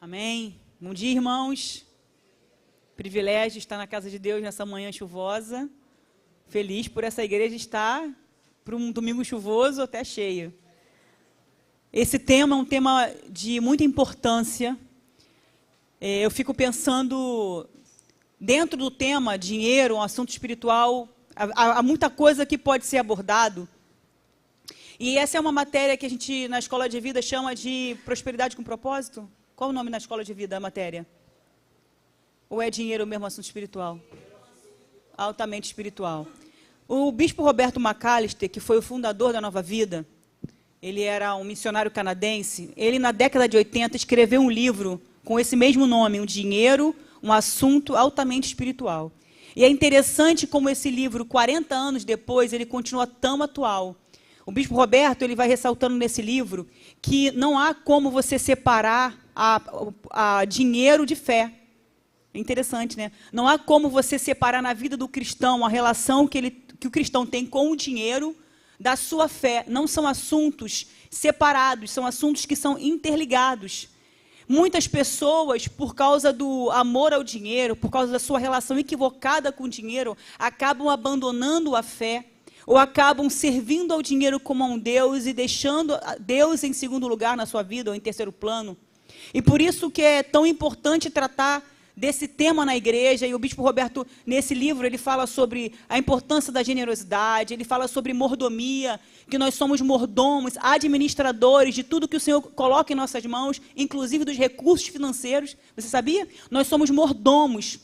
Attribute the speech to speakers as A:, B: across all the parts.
A: Amém. Bom dia, irmãos. Privilégio estar na casa de Deus nessa manhã chuvosa. Feliz por essa igreja estar para um domingo chuvoso até cheio. Esse tema é um tema de muita importância. Eu fico pensando, dentro do tema dinheiro, um assunto espiritual, há muita coisa que pode ser abordado. E essa é uma matéria que a gente, na escola de vida, chama de prosperidade com propósito. Qual o nome na escola de vida, a matéria? Ou é dinheiro mesmo, assunto espiritual? Altamente espiritual. O bispo Roberto McAllister, que foi o fundador da Nova Vida, ele era um missionário canadense, ele na década de 80 escreveu um livro com esse mesmo nome, O Dinheiro, um assunto altamente espiritual. E é interessante como esse livro, 40 anos depois, ele continua tão atual. O bispo Roberto, ele vai ressaltando nesse livro que não há como você separar a dinheiro de fé. É interessante, né? Não há como você separar na vida do cristão a relação que o cristão tem com o dinheiro da sua fé. Não são assuntos separados, são assuntos que são interligados. Muitas pessoas, por causa do amor ao dinheiro, por causa da sua relação equivocada com o dinheiro, acabam abandonando a fé, ou acabam servindo ao dinheiro como a um Deus e deixando Deus em segundo lugar na sua vida, ou em terceiro plano. E por isso que é tão importante tratar desse tema na igreja, e o bispo Roberto, nesse livro, ele fala sobre a importância da generosidade, ele fala sobre mordomia, que nós somos mordomos, administradores de tudo que o Senhor coloca em nossas mãos, inclusive dos recursos financeiros. Você sabia? Nós somos mordomos,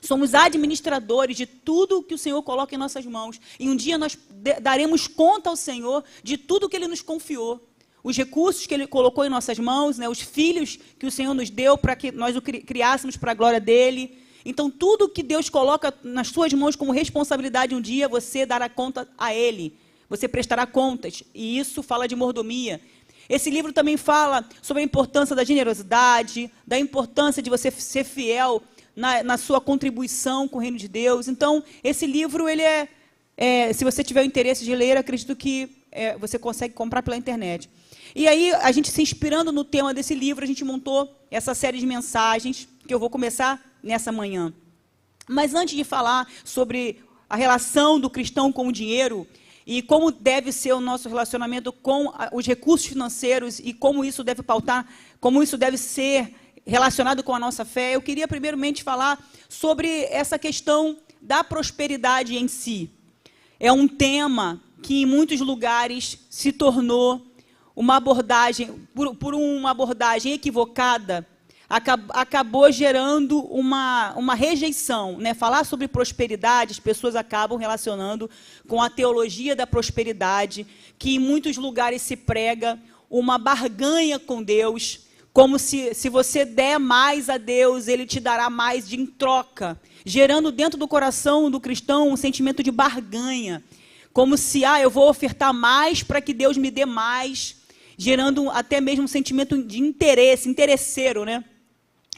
A: somos administradores de tudo que o Senhor coloca em nossas mãos. E um dia nós daremos conta ao Senhor de tudo que Ele nos confiou. Os recursos que Ele colocou em nossas mãos, né, os filhos que o Senhor nos deu para que nós o criássemos para a glória dEle. Então, tudo que Deus coloca nas suas mãos como responsabilidade um dia, você dará conta a Ele. Você prestará contas. E isso fala de mordomia. Esse livro também fala sobre a importância da generosidade, da importância de você ser fiel na sua contribuição com o reino de Deus. Então, esse livro, ele se você tiver o interesse de ler, acredito que você consegue comprar pela internet. E aí, a gente se inspirando no tema desse livro, a gente montou essa série de mensagens, que eu vou começar nessa manhã. Mas antes de falar sobre a relação do cristão com o dinheiro, e como deve ser o nosso relacionamento com os recursos financeiros, e como isso deve pautar, como isso deve ser relacionado com a nossa fé, eu queria primeiramente falar sobre essa questão da prosperidade em si. É um tema que em muitos lugares se tornou uma abordagem, por uma abordagem equivocada, acabou gerando uma rejeição, né? Falar sobre prosperidade, as pessoas acabam relacionando com a teologia da prosperidade, que em muitos lugares se prega uma barganha com Deus, como se você der mais a Deus, Ele te dará mais em troca, gerando dentro do coração do cristão um sentimento de barganha, como se, eu vou ofertar mais para que Deus me dê mais, gerando até mesmo um sentimento de interesse, interesseiro, né?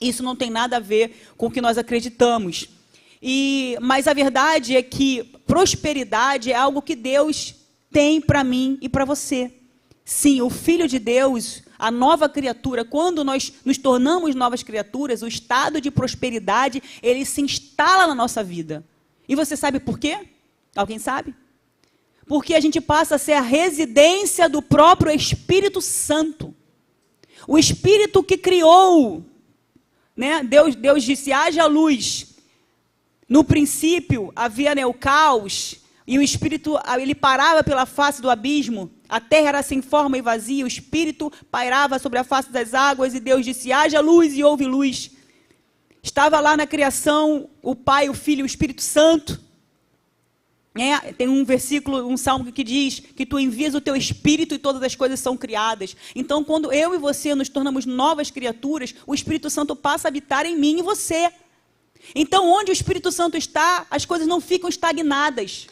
A: Isso não tem nada a ver com o que nós acreditamos. Mas a verdade é que prosperidade é algo que Deus tem para mim e para você. Sim, o Filho de Deus, a nova criatura, quando nós nos tornamos novas criaturas, o estado de prosperidade, ele se instala na nossa vida. E você sabe por quê? Alguém sabe? Porque a gente passa a ser a residência do próprio Espírito Santo. O Espírito que criou, né? Deus disse, haja luz. No princípio havia, né, o caos, e o Espírito, ele parava pela face do abismo, a terra era sem forma e vazia, o Espírito pairava sobre a face das águas, e Deus disse, haja luz, e houve luz. Estava lá na criação o Pai, o Filho e o Espírito Santo. Tem um versículo, um salmo que diz que tu envias o teu Espírito e todas as coisas são criadas. Então, quando eu e você nos tornamos novas criaturas, o Espírito Santo passa a habitar em mim e você. Então, onde o Espírito Santo está, as coisas não ficam estagnadas.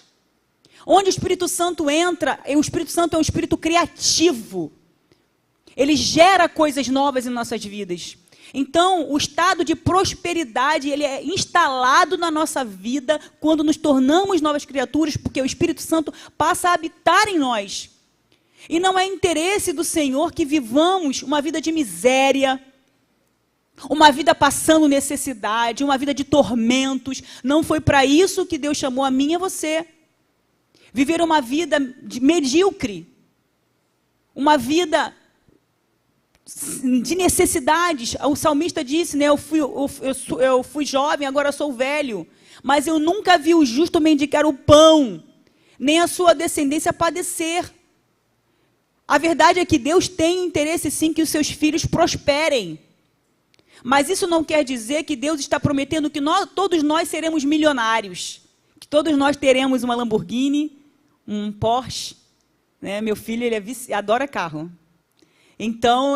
A: Onde o Espírito Santo entra, o Espírito Santo é um espírito criativo. Ele gera coisas novas em nossas vidas. Então, o estado de prosperidade, ele é instalado na nossa vida quando nos tornamos novas criaturas, porque o Espírito Santo passa a habitar em nós. E não é interesse do Senhor que vivamos uma vida de miséria, uma vida passando necessidade, uma vida de tormentos. Não foi para isso que Deus chamou a mim e a você. Viver uma vida medíocre, uma vida de necessidades. O salmista disse, né, eu fui jovem, agora sou velho, mas eu nunca vi o justo mendigar o pão, nem a sua descendência padecer. A verdade é que Deus tem interesse sim que os seus filhos prosperem. Mas isso não quer dizer que Deus está prometendo que todos nós seremos milionários. Que todos nós teremos uma Lamborghini, um Porsche. Né? Meu filho ele adora carro. Então,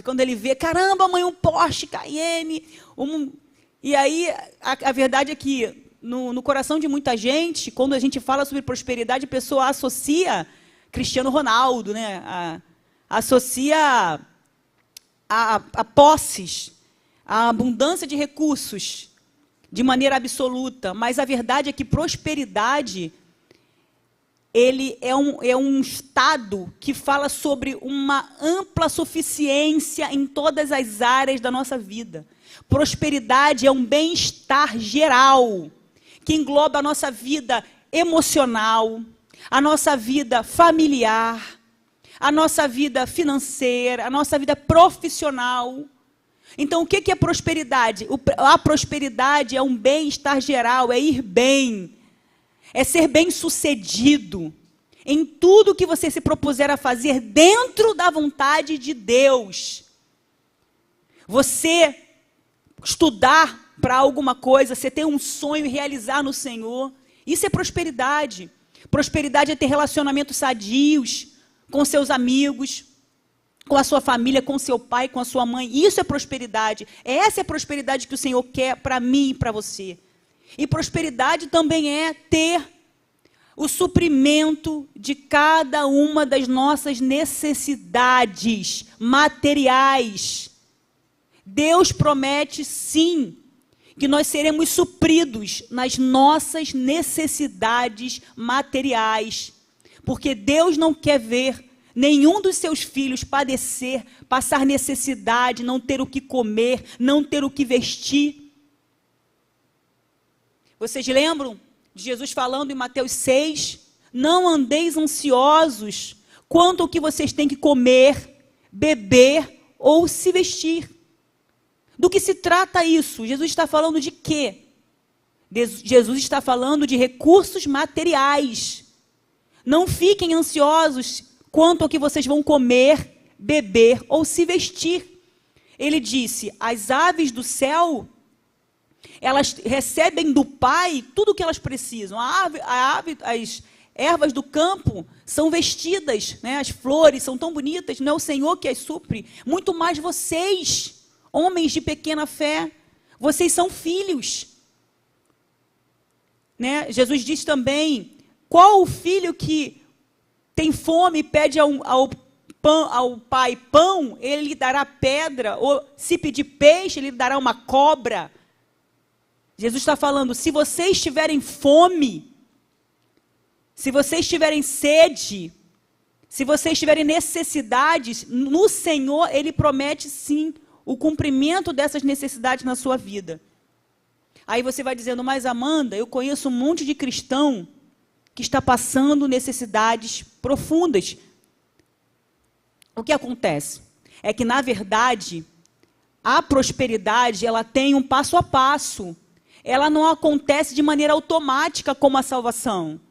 A: quando ele vê, caramba, mãe, um Porsche Cayenne. E aí, a verdade é que no coração de muita gente, quando a gente fala sobre prosperidade, a pessoa associa Cristiano Ronaldo, né? Associa a posses, a abundância de recursos, de maneira absoluta. Mas a verdade é que prosperidade, ele é um estado que fala sobre uma ampla suficiência em todas as áreas da nossa vida. Prosperidade é um bem-estar geral, que engloba a nossa vida emocional, a nossa vida familiar, a nossa vida financeira, a nossa vida profissional. Então, o que é prosperidade? A prosperidade é um bem-estar geral, é ir bem, é ser bem-sucedido em tudo que você se propuser a fazer dentro da vontade de Deus. Você estudar para alguma coisa, você ter um sonho e realizar no Senhor, isso é prosperidade. Prosperidade é ter relacionamentos sadios com seus amigos, com a sua família, com seu pai, com a sua mãe. Isso é prosperidade. Essa é a prosperidade que o Senhor quer para mim e para você. E prosperidade também é ter o suprimento de cada uma das nossas necessidades materiais. Deus promete, sim, que nós seremos supridos nas nossas necessidades materiais. Porque Deus não quer ver nenhum dos seus filhos padecer, passar necessidade, não ter o que comer, não ter o que vestir. Vocês lembram de Jesus falando em Mateus 6? Não andeis ansiosos quanto ao que vocês têm que comer, beber ou se vestir. Do que se trata isso? Jesus está falando de quê? Jesus está falando de recursos materiais. Não fiquem ansiosos quanto ao que vocês vão comer, beber ou se vestir. Ele disse, as aves do céu, elas recebem do Pai tudo o que elas precisam. As ervas do campo são vestidas, né? As flores são tão bonitas, não é o Senhor que as supre. Muito mais vocês, homens de pequena fé, vocês são filhos. Né? Jesus diz também, qual o filho que tem fome e pede ao pai pão, ele lhe dará pedra, ou se pedir peixe, ele lhe dará uma cobra. Jesus está falando, se vocês tiverem fome, se vocês tiverem sede, se vocês tiverem necessidades, no Senhor, Ele promete sim o cumprimento dessas necessidades na sua vida. Aí você vai dizendo, mas Amanda, eu conheço um monte de cristão que está passando necessidades profundas. O que acontece? É que, na verdade, a prosperidade, ela tem um passo a passo. Ela não acontece de maneira automática como a salvação.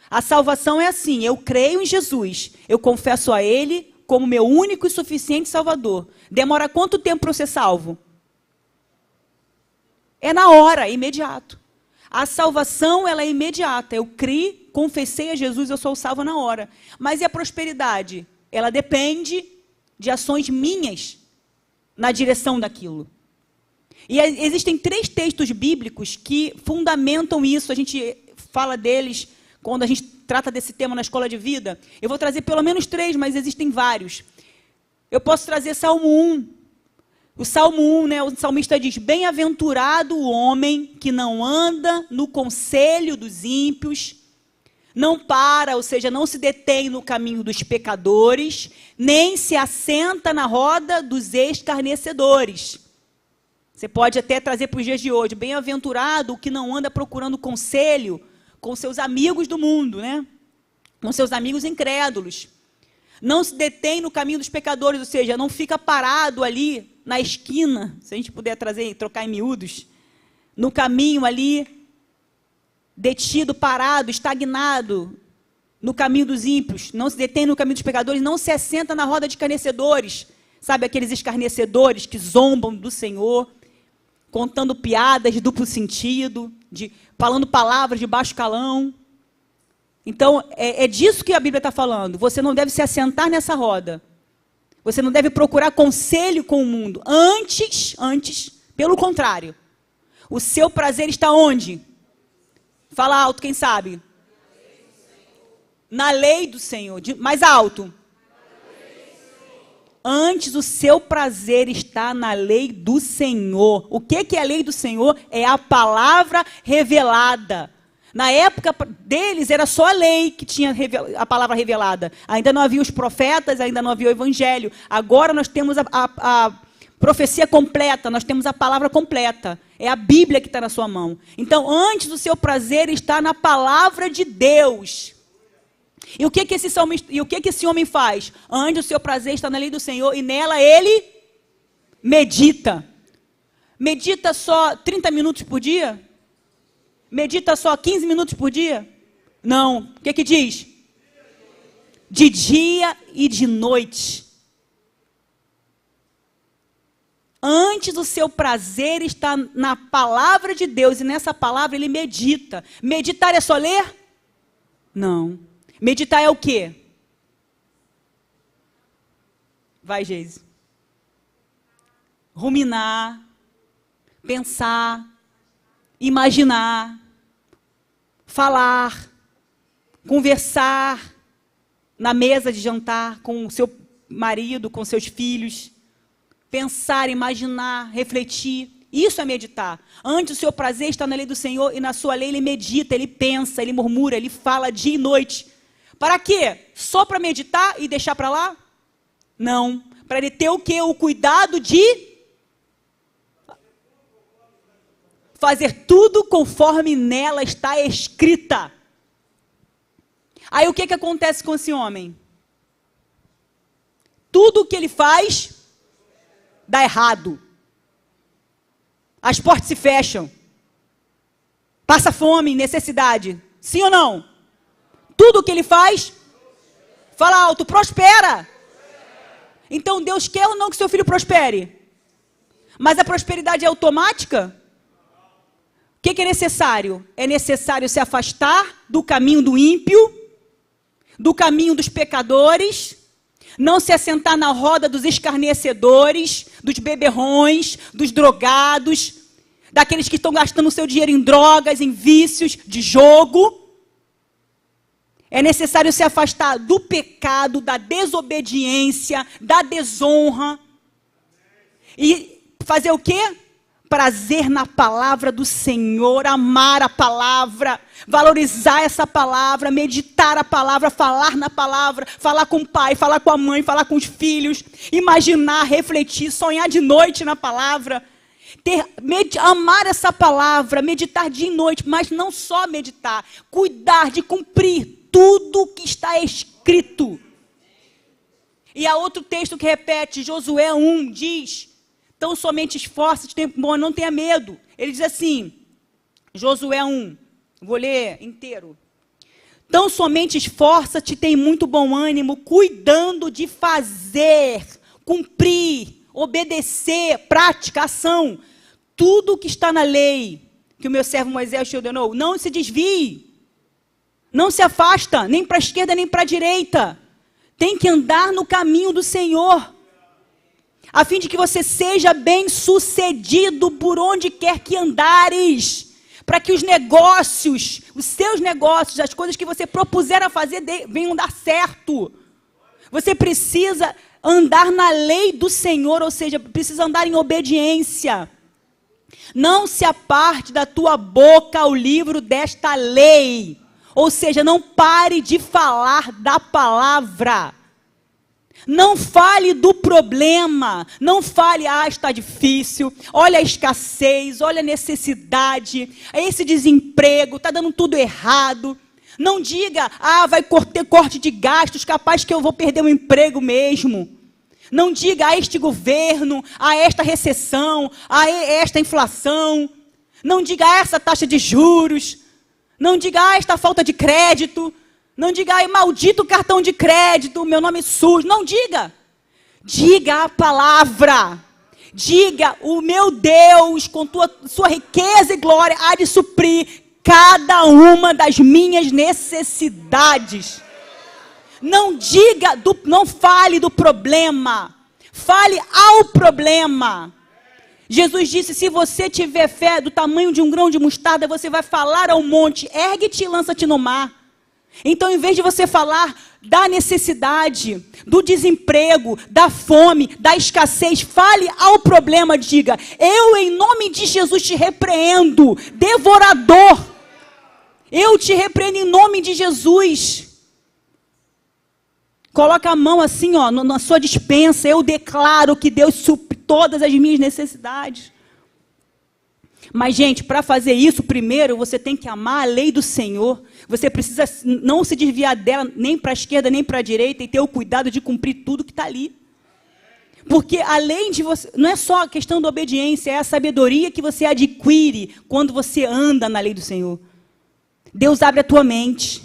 A: A salvação é assim, eu creio em Jesus, eu confesso a Ele como meu único e suficiente Salvador. Demora quanto tempo para eu ser salvo? É na hora, é imediato. A salvação, ela é imediata. Eu criei, confessei a Jesus, eu sou salvo na hora. Mas e a prosperidade? Ela depende de ações minhas na direção daquilo. E existem 3 textos bíblicos que fundamentam isso. A gente fala deles quando a gente trata desse tema na escola de vida. Eu vou trazer pelo menos 3, mas existem vários. Eu posso trazer Salmo 1. O Salmo 1, né, o salmista diz, bem-aventurado o homem que não anda no conselho dos ímpios, não para, ou seja, não se detém no caminho dos pecadores, nem se assenta na roda dos escarnecedores. Você pode até trazer para os dias de hoje. Bem-aventurado o que não anda procurando conselho com seus amigos do mundo, né? Com seus amigos incrédulos. Não se detém no caminho dos pecadores, ou seja, não fica parado ali na esquina, se a gente puder trocar em miúdos, no caminho ali, detido, parado, estagnado, no caminho dos ímpios, não se detém no caminho dos pecadores, não se assenta na roda de escarnecedores, sabe, aqueles escarnecedores que zombam do Senhor, contando piadas de duplo sentido, falando palavras de baixo calão. Então, é disso que a Bíblia está falando. Você não deve se assentar nessa roda. Você não deve procurar conselho com o mundo. Antes, pelo contrário, o seu prazer está onde? Fala alto, quem sabe? Na lei do Senhor. Mais alto. Antes, o seu prazer está na lei do Senhor. O que é a lei do Senhor? É a palavra revelada. Na época deles, era só a lei que tinha a palavra revelada. Ainda não havia os profetas, ainda não havia o evangelho. Agora nós temos a profecia completa, nós temos a palavra completa. É a Bíblia que está na sua mão. Então, antes o seu prazer está na palavra de Deus. E o que esse homem faz? Antes o seu prazer está na lei do Senhor e nela ele medita. Medita só 30 minutos por dia? Medita só 15 minutos por dia? Não. O que diz? De dia e de noite. Antes o seu prazer está na palavra de Deus e nessa palavra ele medita. Meditar é só ler? Não. Meditar é o quê? Vai, Geise. Ruminar, pensar, imaginar, falar, conversar na mesa de jantar com o seu marido, com seus filhos. Pensar, imaginar, refletir. Isso é meditar. Antes o seu prazer está na lei do Senhor e na sua lei ele medita, ele pensa, ele murmura, ele fala dia e noite. Para quê? Só para meditar e deixar para lá? Não. Para ele ter o quê? O cuidado de fazer tudo conforme nela está escrita. Aí o que acontece com esse homem? Tudo o que ele faz dá errado. As portas se fecham. Passa fome, necessidade. Sim ou não? Tudo o que ele faz, fala alto, prospera. Então Deus quer ou não que seu filho prospere? Mas a prosperidade é automática? O que é necessário? É necessário se afastar do caminho do ímpio, do caminho dos pecadores, não se assentar na roda dos escarnecedores, dos beberrões, dos drogados, daqueles que estão gastando o seu dinheiro em drogas, em vícios, de jogo. É necessário se afastar do pecado, da desobediência, da desonra. E fazer o quê? Prazer na palavra do Senhor, amar a palavra, valorizar essa palavra, meditar a palavra, falar na palavra, falar com o pai, falar com a mãe, falar com os filhos, imaginar, refletir, sonhar de noite na palavra, amar essa palavra, meditar dia e noite, mas não só meditar, cuidar de cumprir tudo que está escrito. E há outro texto que repete, Josué 1, diz: tão somente esforça-te, não tenha medo. Ele diz assim, Josué 1, vou ler inteiro. Tão somente esforça-te, tem muito bom ânimo, cuidando de fazer, cumprir, obedecer, prática, ação, tudo o que está na lei, que o meu servo Moisés te ordenou. Não se desvie, não se afasta, nem para a esquerda, nem para a direita. Tem que andar no caminho do Senhor, a fim de que você seja bem-sucedido por onde quer que andares, para que os negócios, os seus negócios, as coisas que você propuser a fazer, venham dar certo. Você precisa andar na lei do Senhor, ou seja, precisa andar em obediência. Não se aparte da tua boca o livro desta lei, ou seja, não pare de falar da palavra. Não fale do problema, não fale, está difícil, olha a escassez, olha a necessidade, esse desemprego, está dando tudo errado. Não diga, vai ter corte de gastos, capaz que eu vou perder o emprego mesmo. Não diga a este governo, a esta recessão, a esta inflação. Não diga a essa taxa de juros. Não diga a esta falta de crédito. Não diga, maldito cartão de crédito, meu nome sujo. Não diga. Diga a palavra. Diga, o meu Deus, com sua riqueza e glória, há de suprir cada uma das minhas necessidades. Não fale do problema. Fale ao problema. Jesus disse, se você tiver fé do tamanho de um grão de mostarda, você vai falar ao monte, ergue-te e lança-te no mar. Então, em vez de você falar da necessidade, do desemprego, da fome, da escassez, fale ao problema, diga, eu em nome de Jesus te repreendo, devorador. Eu te repreendo em nome de Jesus. Coloca a mão assim, na sua despensa, eu declaro que Deus supre todas as minhas necessidades. Mas, gente, para fazer isso, primeiro, você tem que amar a lei do Senhor. Você precisa não se desviar dela, nem para a esquerda, nem para a direita, e ter o cuidado de cumprir tudo que está ali. Porque, além de você, não é só a questão da obediência, é a sabedoria que você adquire quando você anda na lei do Senhor. Deus abre a tua mente.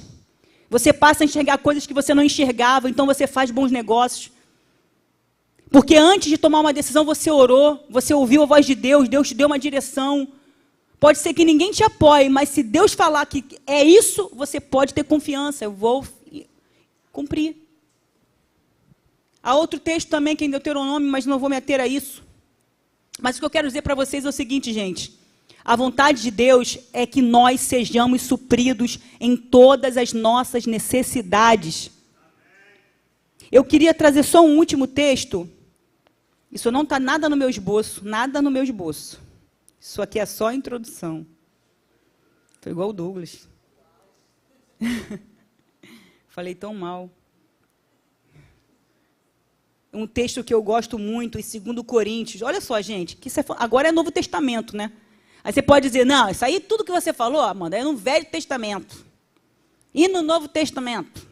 A: Você passa a enxergar coisas que você não enxergava, então você faz bons negócios. Porque antes de tomar uma decisão, você orou, você ouviu a voz de Deus, Deus te deu uma direção. Pode ser que ninguém te apoie, mas se Deus falar que é isso, você pode ter confiança, eu vou cumprir. Há outro texto também que é em Deuteronômio, mas não vou me ater a isso. Mas o que eu quero dizer para vocês é o seguinte, gente. A vontade de Deus é que nós sejamos supridos em todas as nossas necessidades. Eu queria trazer só um último texto. Isso não está nada no meu esboço, nada no meu esboço. Isso aqui é só a introdução. Estou igual o Douglas. Falei tão mal. Um texto que eu gosto muito, em 2 Coríntios. Olha só, gente, que agora é Novo Testamento, né? Aí você pode dizer, não, isso aí tudo que você falou, Amanda, é no Velho Testamento. E no Novo Testamento?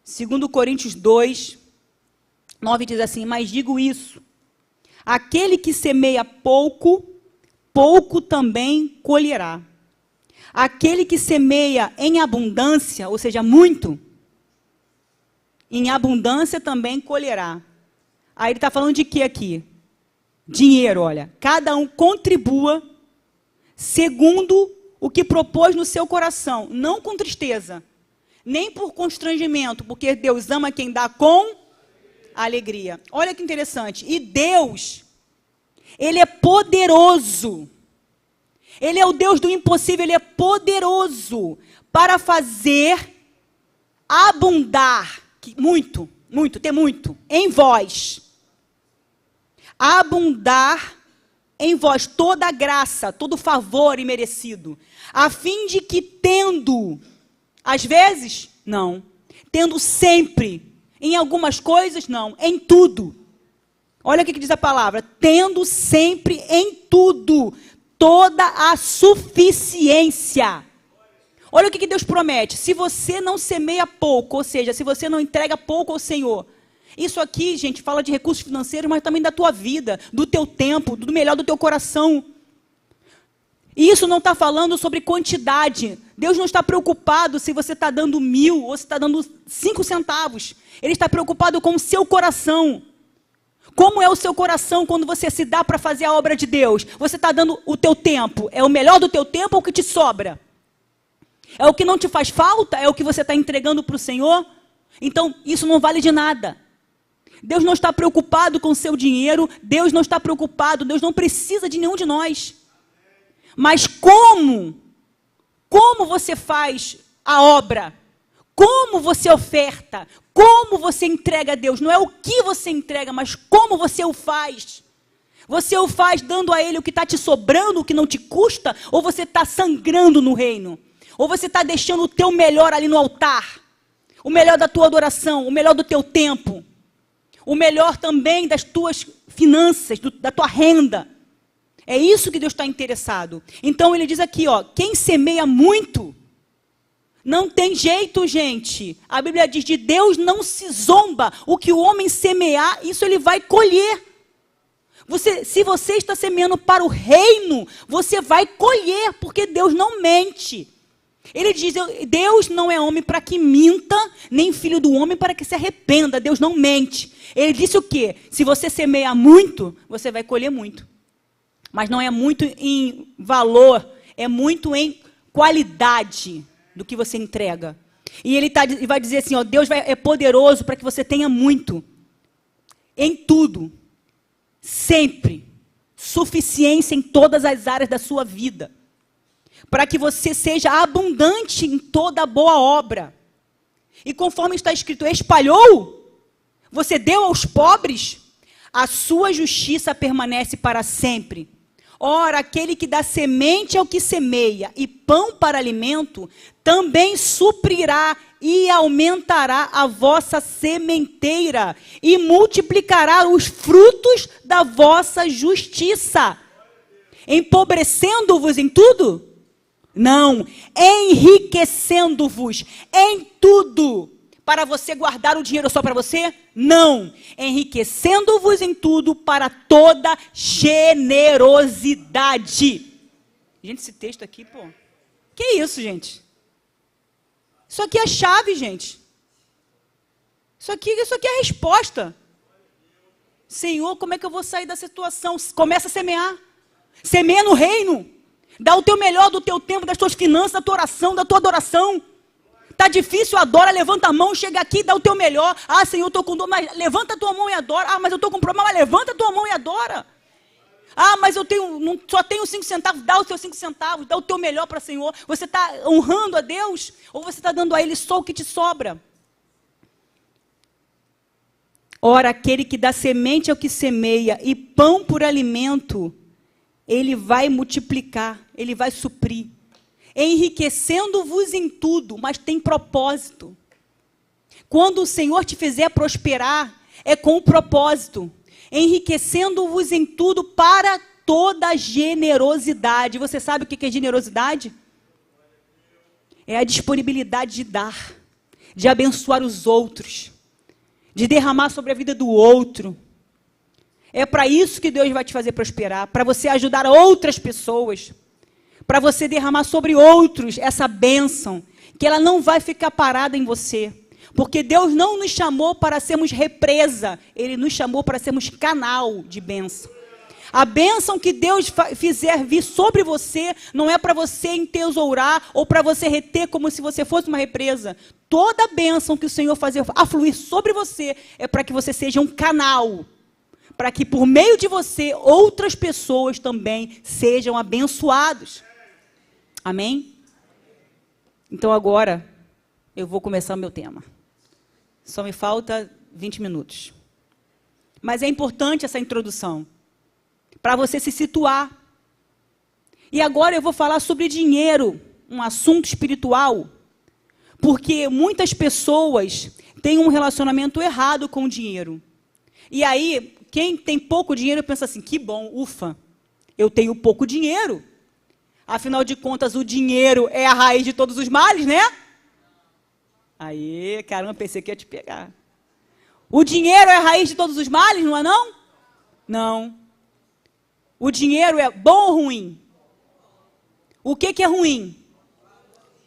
A: 2 Coríntios 2, 9 diz assim, mas digo isso, aquele que semeia pouco, pouco também colherá. Aquele que semeia em abundância, ou seja, muito, em abundância também colherá. Aí ele está falando de quê aqui? Dinheiro, olha. Cada um contribua segundo o que propôs no seu coração, não com tristeza, nem por constrangimento, porque Deus ama quem dá com alegria. Olha que interessante. E Deus, Ele é poderoso. Ele é o Deus do impossível, Ele é poderoso para fazer abundar, muito, ter muito, em vós. Abundar em vós toda a graça, todo favor imerecido, a fim de que tendo, às vezes, não, tendo sempre, em algumas coisas, não, em tudo. Olha o que diz a palavra, tendo sempre em tudo, toda a suficiência. Olha o que Deus promete, se você não semeia pouco, ou seja, se você não entrega pouco ao Senhor, isso aqui, gente, fala de recursos financeiros, mas também da tua vida, do teu tempo, do melhor do teu coração. E isso não está falando sobre quantidade. Deus não está preocupado se você está dando 1.000 ou se está dando 5 centavos. Ele está preocupado com o seu coração. Como é o seu coração quando você se dá para fazer a obra de Deus? Você está dando o teu tempo. É o melhor do teu tempo ou o que te sobra? É o que não te faz falta? É o que você está entregando para o Senhor? Então, isso não vale de nada. Deus não está preocupado com o seu dinheiro. Deus não está preocupado. Deus não precisa de nenhum de nós. Mas como você faz a obra? Como você oferta? Como você entrega a Deus? Não é o que você entrega, mas como você o faz. Você o faz dando a Ele o que está te sobrando, o que não te custa, ou você está sangrando no reino? Ou você está deixando o teu melhor ali no altar? o melhor da tua adoração, o melhor do teu tempo, o melhor também das tuas finanças, da tua renda. É isso que Deus está interessado. Então ele diz aqui, ó, quem semeia muito, não tem jeito, gente. A Bíblia diz, de Deus não se zomba. O que o homem semear, isso ele vai colher. Se você está semeando para o reino, você vai colher, porque Deus não mente. Ele diz, Deus não é homem para que minta, nem filho do homem para que se arrependa. Deus não mente. Ele disse o quê? Se você semeia muito, você vai colher muito. Mas não é muito em valor, é muito em qualidade do que você entrega. E ele vai dizer assim, ó, Deus é poderoso para que você tenha muito. Em tudo. Sempre. Suficiência em todas as áreas da sua vida. Para que você seja abundante em toda boa obra. E conforme está escrito, espalhou, você deu aos pobres, a sua justiça permanece para sempre. Ora, aquele que dá semente ao que semeia e pão para alimento, também suprirá e aumentará a vossa sementeira e multiplicará os frutos da vossa justiça. Empobrecendo-vos em tudo? Não, enriquecendo-vos em tudo. Para você guardar o dinheiro só para você? Não. Enriquecendo-vos em tudo para toda generosidade. Gente, esse texto aqui, pô. Que isso, gente? Isso aqui é a chave, gente. Isso aqui é a resposta. Senhor, como é que eu vou sair da situação? Começa a semear. Semeia no reino. Dá o teu melhor do teu tempo, das tuas finanças, da tua oração, da tua adoração. Está difícil, adora, levanta a mão, chega aqui, dá o teu melhor. Ah, Senhor, eu estou com dor, mas levanta a tua mão e adora. Ah, mas eu estou com problema, mas levanta a tua mão e adora. Ah, mas eu só tenho 5 centavos, dá os teus 5 centavos, dá o teu melhor para o Senhor. Você está honrando a Deus ou você está dando a Ele só o que te sobra? Ora, aquele que dá semente ao que semeia e pão por alimento, Ele vai multiplicar, Ele vai suprir. Enriquecendo-vos em tudo, mas tem propósito. Quando o Senhor te fizer prosperar, é com o propósito. Enriquecendo-vos em tudo para toda generosidade. Você sabe o que é generosidade? É a disponibilidade de dar, de abençoar os outros, de derramar sobre a vida do outro. É para isso que Deus vai te fazer prosperar, para você ajudar outras pessoas. Para você derramar sobre outros essa bênção, que ela não vai ficar parada em você. Porque Deus não nos chamou para sermos represa, Ele nos chamou para sermos canal de bênção. A bênção que Deus fizer vir sobre você, não é para você entesourar ou para você reter como se você fosse uma represa. Toda a bênção que o Senhor fazer afluir sobre você, é para que você seja um canal. Para que por meio de você, outras pessoas também sejam abençoadas. Amém? Então agora eu vou começar o meu tema. Só me falta 20 minutos. Mas é importante essa introdução, para você se situar. E agora eu vou falar sobre dinheiro, um assunto espiritual, porque muitas pessoas têm um relacionamento errado com o dinheiro. E aí, quem tem pouco dinheiro pensa assim, que bom, ufa, eu tenho pouco dinheiro. Afinal de contas, o dinheiro é a raiz de todos os males, né? Aí, caramba, pensei que ia te pegar. O dinheiro é a raiz de todos os males, não é não? Não. O dinheiro é bom ou ruim? O que é ruim?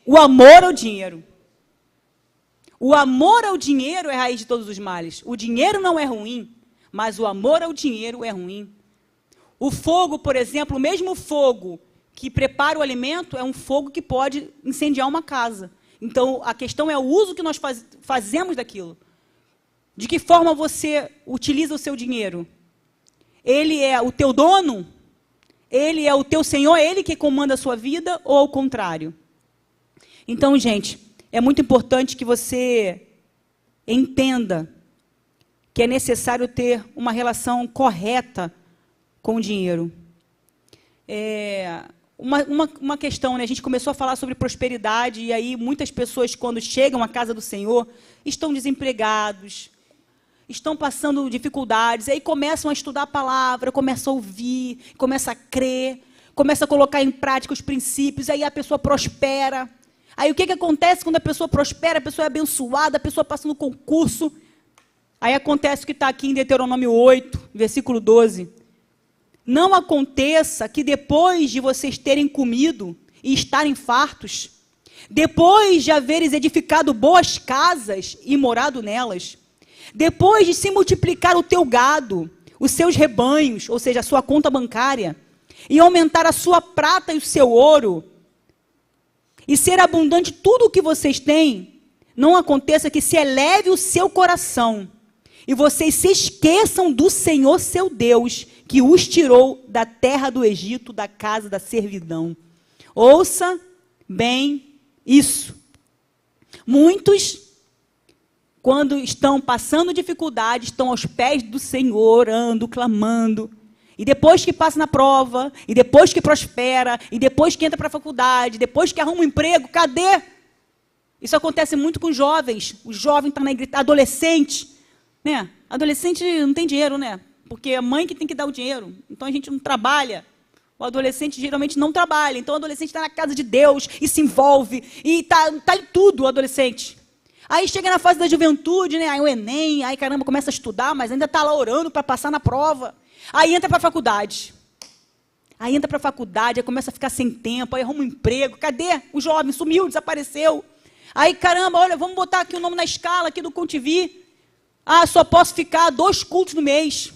A: O amor ao dinheiro. O amor ao dinheiro é a raiz de todos os males. O dinheiro não é ruim, mas o amor ao dinheiro é ruim. O fogo, por exemplo, o mesmo fogo que prepara o alimento é um fogo que pode incendiar uma casa. Então, a questão é o uso que nós fazemos daquilo. De que forma você utiliza o seu dinheiro? Ele é o teu dono? Ele é o teu senhor? É ele que comanda a sua vida? Ou ao contrário? Então, gente, é muito importante que você entenda que é necessário ter uma relação correta com o dinheiro. uma questão, né? A gente começou a falar sobre prosperidade, e aí muitas pessoas, quando chegam à casa do Senhor, estão desempregados, estão passando dificuldades, aí começam a estudar a palavra, começam a ouvir, começam a crer, começam a colocar em prática os princípios, aí a pessoa prospera. Aí o que acontece quando a pessoa prospera, a pessoa é abençoada, a pessoa passa no concurso? Aí acontece o que está aqui em Deuteronômio 8, versículo 12. Não aconteça que depois de vocês terem comido e estarem fartos, depois de haveres edificado boas casas e morado nelas, depois de se multiplicar o teu gado, os seus rebanhos, ou seja, a sua conta bancária, e aumentar a sua prata e o seu ouro, e ser abundante tudo o que vocês têm, não aconteça que se eleve o seu coração, e vocês se esqueçam do Senhor seu Deus, que os tirou da terra do Egito, da casa da servidão. Ouça bem isso. Muitos, quando estão passando dificuldade, estão aos pés do Senhor, orando, clamando. E depois que passa na prova, e depois que prospera, e depois que entra para a faculdade, depois que arruma um emprego, cadê? Isso acontece muito com jovens. O jovem está na igreja, adolescente, né? Adolescente não tem dinheiro, né? Porque é a mãe que tem que dar o dinheiro. Então a gente não trabalha. O adolescente geralmente não trabalha. Então o adolescente está na casa de Deus e se envolve. E está em tudo o adolescente. Aí chega na fase da juventude, né? Aí o Enem, aí caramba, começa a estudar, mas ainda está lá orando para passar na prova. Aí entra para a faculdade. Aí entra para a faculdade, aí começa a ficar sem tempo, aí arruma um emprego. Cadê? O jovem sumiu, desapareceu. Aí, caramba, olha, vamos botar aqui o nome na escala aqui do ConTV. Ah, só posso ficar 2 cultos no mês.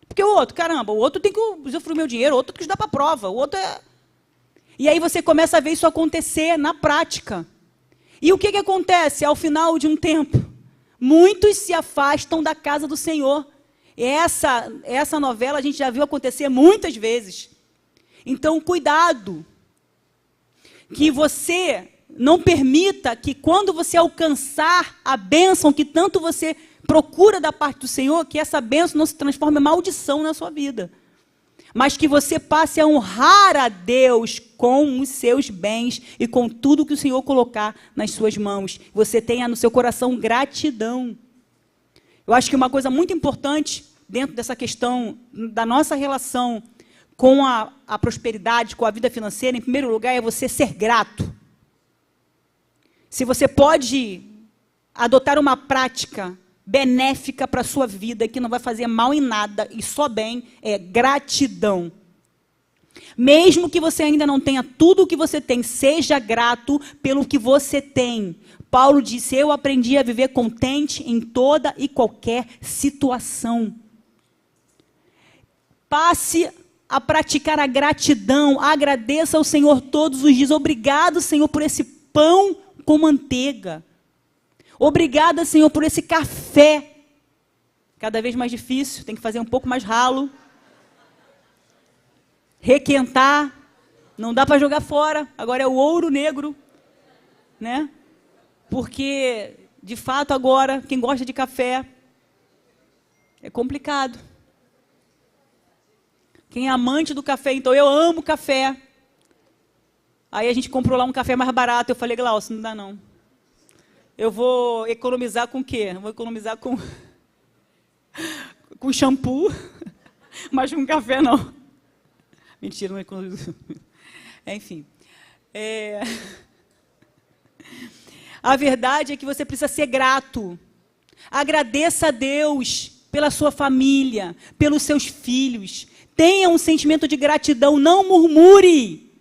A: Porque o outro, caramba, o outro tem que usufruir meu dinheiro, o outro tem que estudar para a prova, o outro é... E aí você começa a ver isso acontecer na prática. E o que acontece ao final de um tempo? Muitos se afastam da casa do Senhor. Essa novela a gente já viu acontecer muitas vezes. Então, cuidado. Que você não permita que quando você alcançar a bênção que tanto você procura da parte do Senhor, que essa bênção não se transforme em maldição na sua vida. Mas que você passe a honrar a Deus com os seus bens e com tudo que o Senhor colocar nas suas mãos. Você tenha no seu coração gratidão. Eu acho que uma coisa muito importante dentro dessa questão da nossa relação com a prosperidade, com a vida financeira, em primeiro lugar, é você ser grato. Se você pode adotar uma prática benéfica para a sua vida, que não vai fazer mal em nada e só bem, é gratidão. Mesmo que você ainda não tenha tudo o que você tem, seja grato pelo que você tem. Paulo disse, eu aprendi a viver contente em toda e qualquer situação. Passe a praticar a gratidão, agradeça ao Senhor todos os dias. Obrigado, Senhor, por esse pão com manteiga. Obrigada, Senhor, por esse café. Cada vez mais difícil, tem que fazer um pouco mais ralo. Requentar. Não dá para jogar fora. Agora é o ouro negro, né? Porque, de fato, agora, quem gosta de café, é complicado. Quem é amante do café, então eu amo café. Aí a gente comprou lá um café mais barato. Eu falei, Glaucio, não dá não. Eu vou economizar com o quê? Eu vou economizar com shampoo, mas com café não. Mentira, não economizo. Enfim. A verdade é que você precisa ser grato. Agradeça a Deus pela sua família, pelos seus filhos. Tenha um sentimento de gratidão, não murmure.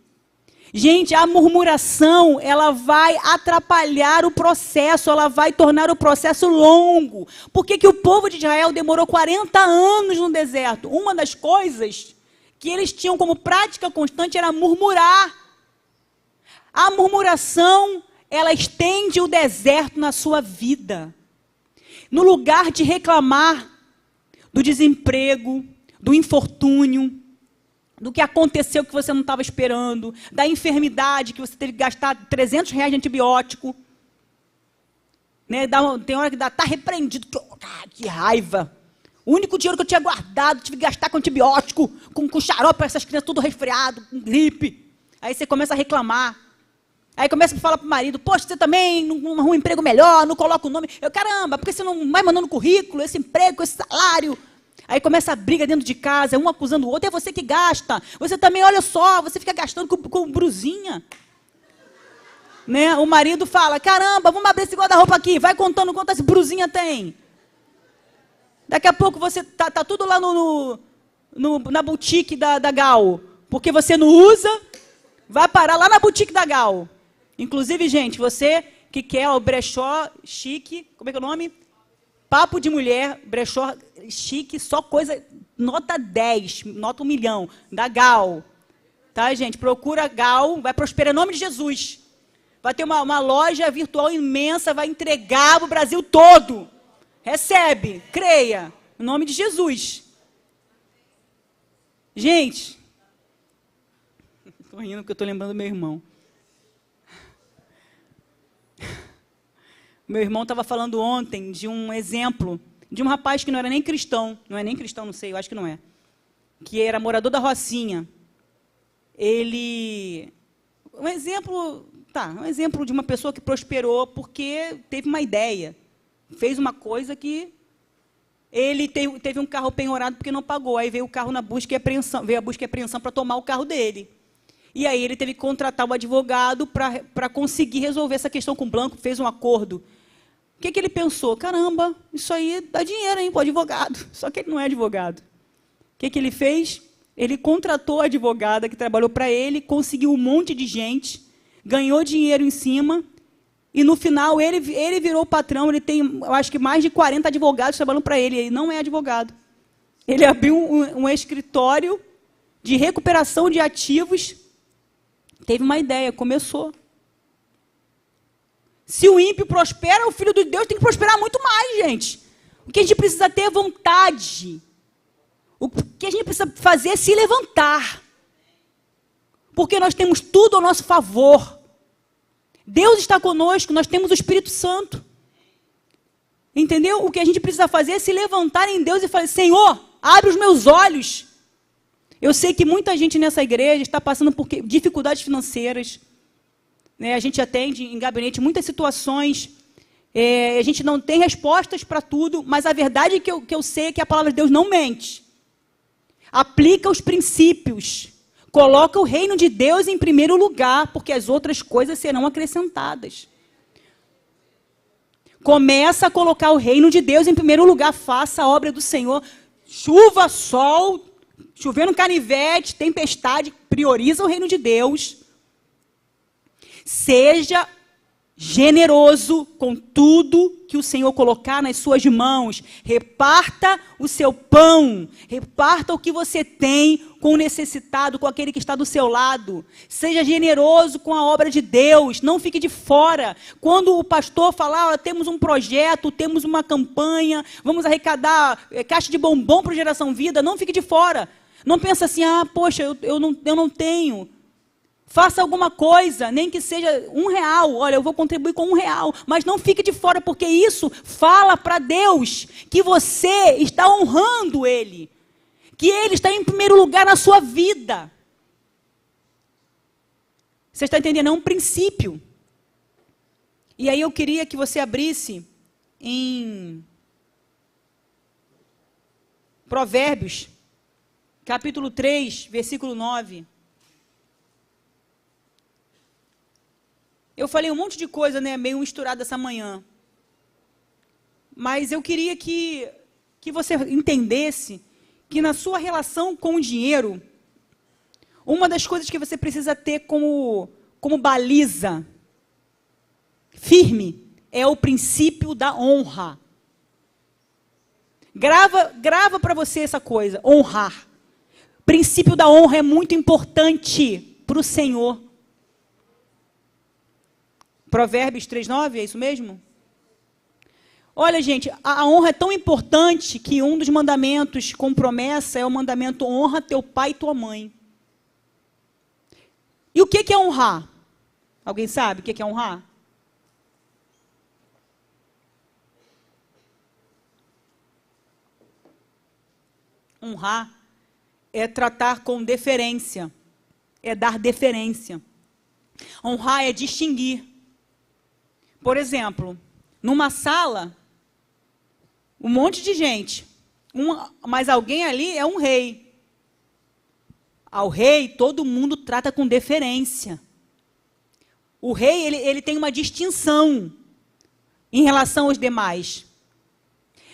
A: Gente, a murmuração, ela vai atrapalhar o processo, ela vai tornar o processo longo. Por que o povo de Israel demorou 40 anos no deserto? Uma das coisas que eles tinham como prática constante era murmurar. A murmuração, ela estende o deserto na sua vida. No lugar de reclamar do desemprego, do infortúnio, do que aconteceu que você não estava esperando, da enfermidade que você teve que gastar R$300 de antibiótico. Né? Tem hora que dá, está repreendido, que raiva. O único dinheiro que eu tinha guardado, tive que gastar com antibiótico, com xarope para essas crianças tudo resfriado, com gripe. Aí você começa a reclamar. Aí começa a falar para o marido, poxa, você também não arruma um emprego melhor, não coloca o nome. Caramba, por que você não vai mandando currículo, esse emprego, esse salário? Aí começa a briga dentro de casa, um acusando o outro, é você que gasta. Você também, olha só, você fica gastando com brusinha. Né? O marido fala, caramba, vamos abrir esse guarda-roupa aqui, vai contando quantas brusinhas tem. Daqui a pouco você tá tudo lá na boutique da Gal, porque você não usa, vai parar lá na boutique da Gal. Inclusive, gente, você que quer o brechó chique, como é que é o nome? Papo de mulher, brechó chique, só coisa, nota 10, nota 1 milhão, da Gal. Tá, gente? Procura a Gal, vai prosperar em nome de Jesus. Vai ter uma loja virtual imensa, vai entregar para o Brasil todo. Recebe, creia, em nome de Jesus. Gente, estou rindo porque eu estou lembrando do meu irmão. Meu irmão estava falando ontem de um exemplo, de um rapaz que não era nem cristão, não sei, eu acho que não é, que era morador da Rocinha. Um exemplo de uma pessoa que prosperou porque teve uma ideia, fez uma coisa que ele teve um carro penhorado porque não pagou, aí veio o carro na busca e apreensão, veio a busca e apreensão para tomar o carro dele. E aí ele teve que contratar um advogado para conseguir resolver essa questão com o banco, fez um acordo. O que ele pensou? Caramba, isso aí dá dinheiro, hein, para o advogado. Só que ele não é advogado. O que ele fez? Ele contratou a advogada que trabalhou para ele, conseguiu um monte de gente, ganhou dinheiro em cima, e no final ele virou o patrão, ele tem, eu acho que mais de 40 advogados trabalhando para ele, ele não é advogado. Ele abriu um escritório de recuperação de ativos, teve uma ideia, começou. Se o ímpio prospera, o filho de Deus tem que prosperar muito mais, gente. O que a gente precisa ter é vontade. O que a gente precisa fazer é se levantar. Porque nós temos tudo ao nosso favor. Deus está conosco, nós temos o Espírito Santo. Entendeu? O que a gente precisa fazer é se levantar em Deus e falar, Senhor, abre os meus olhos. Eu sei que muita gente nessa igreja está passando por dificuldades financeiras. A gente atende em gabinete muitas situações, a gente não tem respostas para tudo, mas a verdade que eu sei é que a palavra de Deus não mente. Aplica os princípios, coloca o reino de Deus em primeiro lugar, porque as outras coisas serão acrescentadas. Começa a colocar o reino de Deus em primeiro lugar, faça a obra do Senhor, chuva, sol, chovendo canivete, tempestade, prioriza o reino de Deus. Seja generoso com tudo que o Senhor colocar nas suas mãos. Reparta o seu pão. Reparta o que você tem com o necessitado, com aquele que está do seu lado. Seja generoso com a obra de Deus. Não fique de fora. Quando o pastor falar, temos um projeto, temos uma campanha, vamos arrecadar caixa de bombom para o Geração Vida, não fique de fora. Não pensa assim, poxa, eu não tenho. Faça alguma coisa, nem que seja R$1. Olha, eu vou contribuir com R$1. Mas não fique de fora, porque isso fala para Deus que você está honrando Ele. Que Ele está em primeiro lugar na sua vida. Você está entendendo? É um princípio. E aí eu queria que você abrisse em Provérbios, capítulo 3, versículo 9. Eu falei um monte de coisa, meio misturada essa manhã. Mas eu queria que você entendesse que na sua relação com o dinheiro, uma das coisas que você precisa ter como baliza firme é o princípio da honra. Grava para você essa coisa, honrar. O princípio da honra é muito importante para o Senhor. Provérbios 3:9, é isso mesmo? Olha, gente, a honra é tão importante que um dos mandamentos com promessa é o mandamento honra teu pai e tua mãe. E o que é honrar? Alguém sabe o que é honrar? Honrar é tratar com deferência, é dar deferência. Honrar é distinguir. Por exemplo, numa sala, um monte de gente, mas alguém ali é um rei. Ao rei, todo mundo trata com deferência. O rei, ele tem uma distinção em relação aos demais.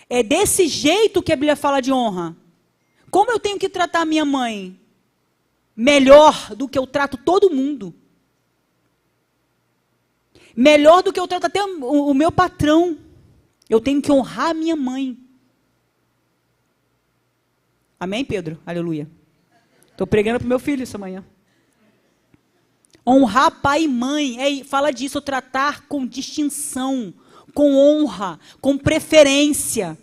A: É desse jeito que a Bíblia fala de honra. Como eu tenho que tratar a minha mãe? Melhor do que eu trato todo mundo. Melhor do que eu trato até o meu patrão. Eu tenho que honrar a minha mãe. Amém, Pedro? Aleluia. Estou pregando para o meu filho essa manhã. Honrar pai e mãe, fala disso, tratar com distinção, com honra, com preferência.